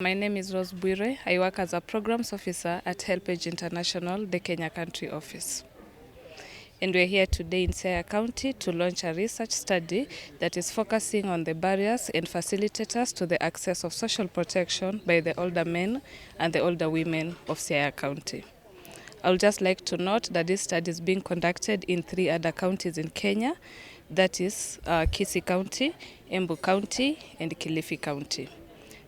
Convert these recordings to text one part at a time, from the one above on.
My name is Rose Buire. I work as a programs officer at HelpAge International, the Kenya country office. And we're here today in Siaya County to launch a research study that is focusing on the barriers and facilitators to the access of social protection by the older men and the older women of Siaya County. I would just like to note that this study is being conducted in 3 other counties in Kenya, that is Kisii County, Embu County, and Kilifi County.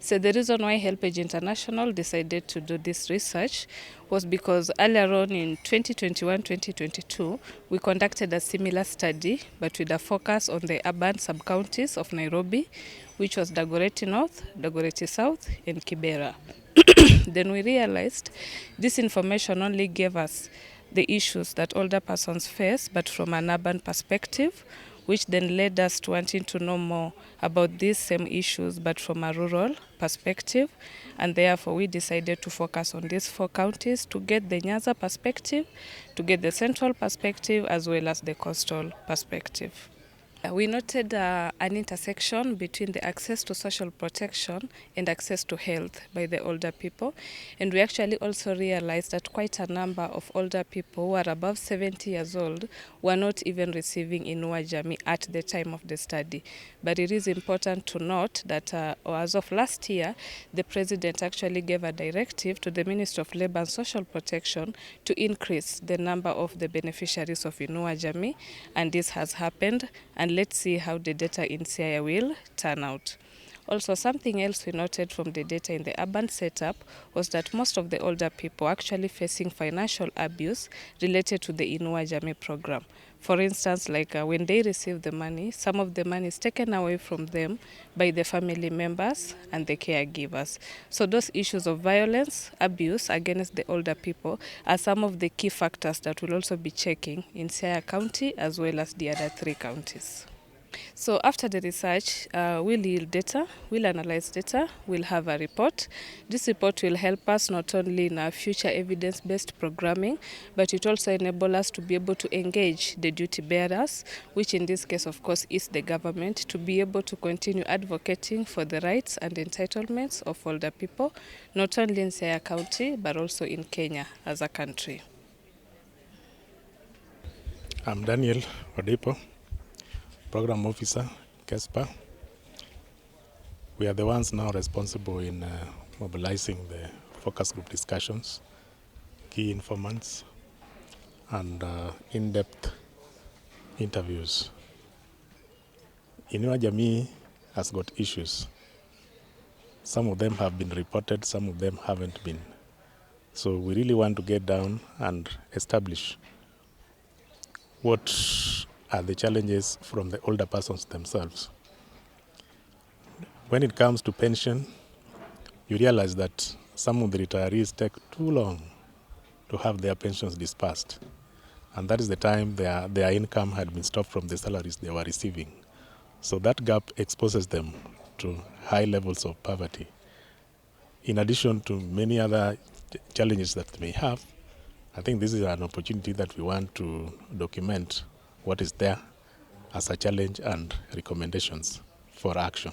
So the reason why HelpAge International decided to do this research was because earlier on in 2021-2022, we conducted a similar study, but with a focus on the urban sub-counties of Nairobi, which was Dagoretti North, Dagoretti South, and Kibera. Then we realized this information only gave us the issues that older persons face, but from an urban perspective, which then led us to wanting to know more about these same issues, but from a rural perspective. And therefore, we decided to focus on these 4 counties to get the Nyanza perspective, to get the central perspective, as well as the coastal perspective. We noted an intersection between the access to social protection and access to health by the older people. And we actually also realized that quite a number of older people who are above 70 years old were not even receiving Inua Jamii at the time of the study. But it is important to note that as of last year, the President actually gave a directive to the Ministry of Labour and Social Protection to increase the number of the beneficiaries of Inua Jamii, and this has happened. And let's see how the data in Siaya will turn out. Also, something else we noted from the data in the urban setup was that most of the older people are actually facing financial abuse related to the Inua Jamii program. For instance, like when they receive the money, some of the money is taken away from them by the family members and the caregivers. So those issues of violence, abuse against the older people are some of the key factors that we'll also be checking in Siaya County as well as the other 3 counties. So after the research, we'll yield data, we'll analyze data, we'll have a report. This report will help us not only in our future evidence-based programming, but it also enable us to be able to engage the duty bearers, which in this case, of course, is the government, to be able to continue advocating for the rights and entitlements of older people, not only in Siaya County, but also in Kenya as a country. I'm Daniel Odipo, Program Officer, KESPA. We are the ones now responsible in mobilizing the focus group discussions, key informants, and in-depth interviews. Inua Jamii has got issues. Some of them have been reported, some of them haven't been. So we really want to get down and establish what are the challenges from the older persons themselves. When it comes to pension, you realize that some of the retirees take too long to have their pensions dispersed. And that is the time their income had been stopped from the salaries they were receiving. So that gap exposes them to high levels of poverty. In addition to many other challenges that they may have, I think this is an opportunity that we want to document what is there as a challenge and recommendations for action.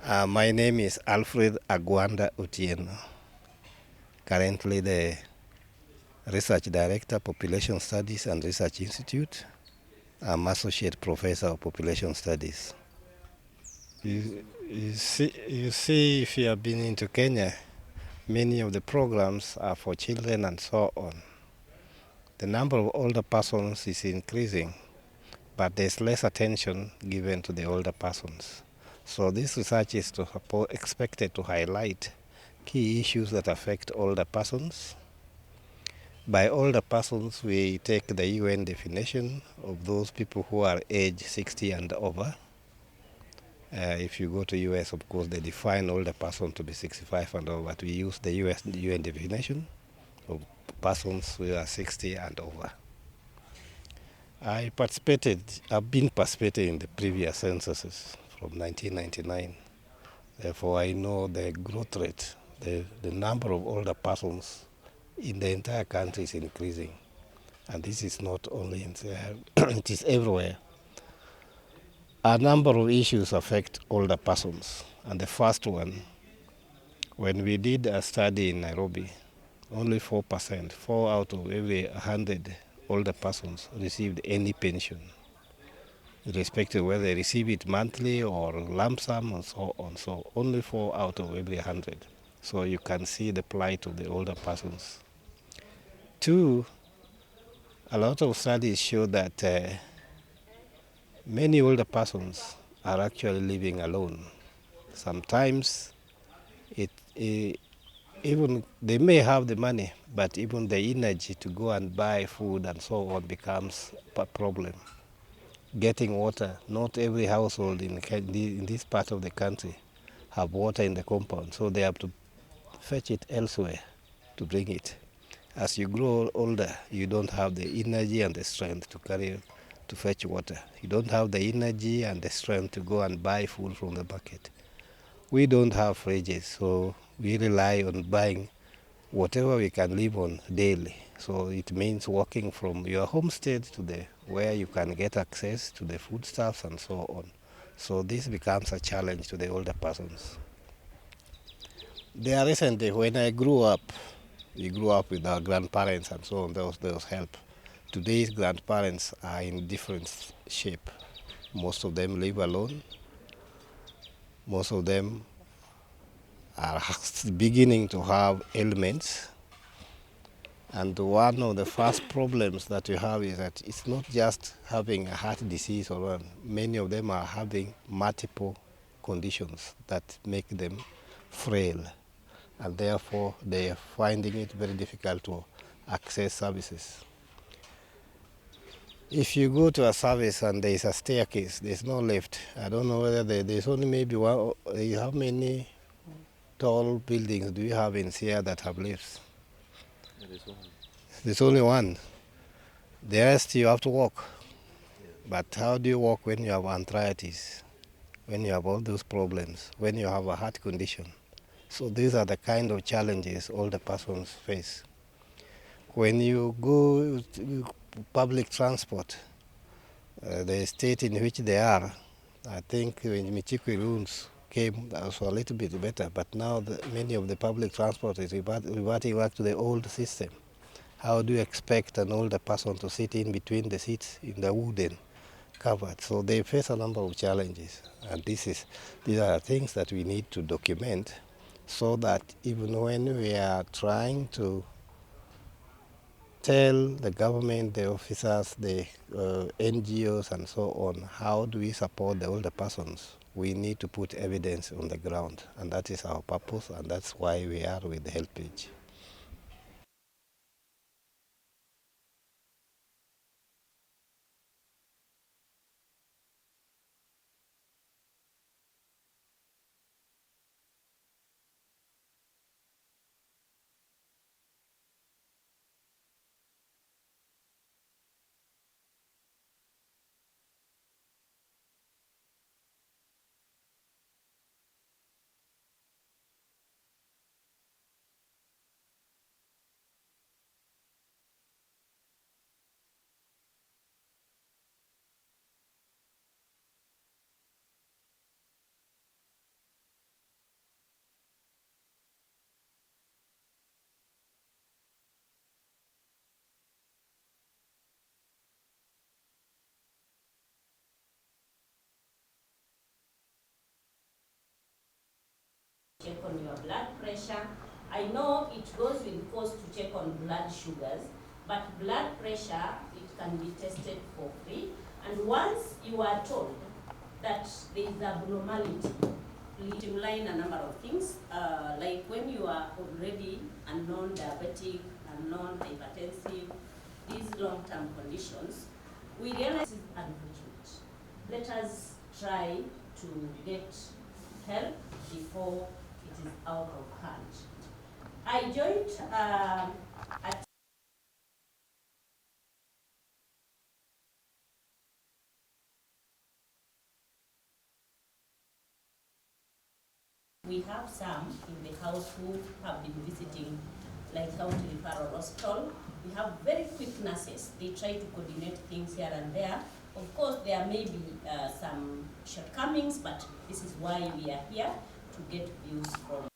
My name is Alfred Agwanda Otieno, currently the Research Director, Population Studies and Research Institute. I'm Associate Professor of Population Studies. You see, if you have been into Kenya, many of the programs are for children and so on. The number of older persons is increasing, but there's less attention given to the older persons. So this research is expected to highlight key issues that affect older persons. By older persons, we take the UN definition of those people who are age 60 and over. If you go to US, of course, they define older person to be 65 and over, but we use the UN definition of persons who are 60 and over. I've been participating in the previous censuses from 1999. Therefore, I know the growth rate, the number of older persons in the entire country is increasing. And this is not only in Siaya, it is everywhere. A number of issues affect older persons. And the first one, when we did a study in Nairobi, only 4%, 4 out of every 100 older persons received any pension, irrespective of whether they receive it monthly or lump sum and so on. So only 4 out of every 100. So you can see the plight of the older persons. Two, a lot of studies show that many older persons are actually living alone. Sometimes even they may have the money, but even the energy to go and buy food and so on becomes a problem. Getting water, not every household in this part of the country have water in the compound, so they have to fetch it elsewhere to bring it. As you grow older, you don't have the energy and the strength to fetch water. You don't have the energy and the strength to go and buy food from the market. We don't have fridges, so we rely on buying whatever we can live on daily. So it means walking from your homestead to where you can get access to the foodstuffs and so on. So this becomes a challenge to the older persons. There recently, when I grew up, we grew up with our grandparents and so on, there was help. Today's grandparents are in different shape. Most of them live alone. Most of them are beginning to have ailments. And one of the first problems that you have is that it's not just having a heart disease or one. Many of them are having multiple conditions that make them frail, and therefore they are finding it very difficult to access services. If you go to a service and there is a staircase, there's no lift. I don't know whether there's only maybe one. How many tall buildings do you have in Siaya that have lifts? There's only one. The rest you have to walk. But how do you walk when you have arthritis, when you have all those problems, when you have a heart condition? So these are the kind of challenges older persons face. When you go to public transport, the state in which they are, I think when Michikwi rules came, that was a little bit better, but now many of the public transport is reverting back to the old system. How do you expect an older person to sit in between the seats in the wooden covered? So they face a number of challenges, and these are things that we need to document so that even when we are trying to tell the government, the officers, the NGOs and so on, how do we support the older persons? We need to put evidence on the ground, and that is our purpose, and that's why we are with the HelpAge. Check on your blood pressure. I know it goes with cost to check on blood sugars, but blood pressure, it can be tested for free. And once you are told that there is abnormality, streamline a number of things, like when you are already a non-diabetic, a non-hypertensive, these long-term conditions, we realize it's unfortunate. Let us try to get help before it is out of hand. I joined we have some in the house who have been visiting like county referral hospital. We have very quick nurses. They try to coordinate things here and there. Of course, there may be some shortcomings, but this is why we are here, to get views from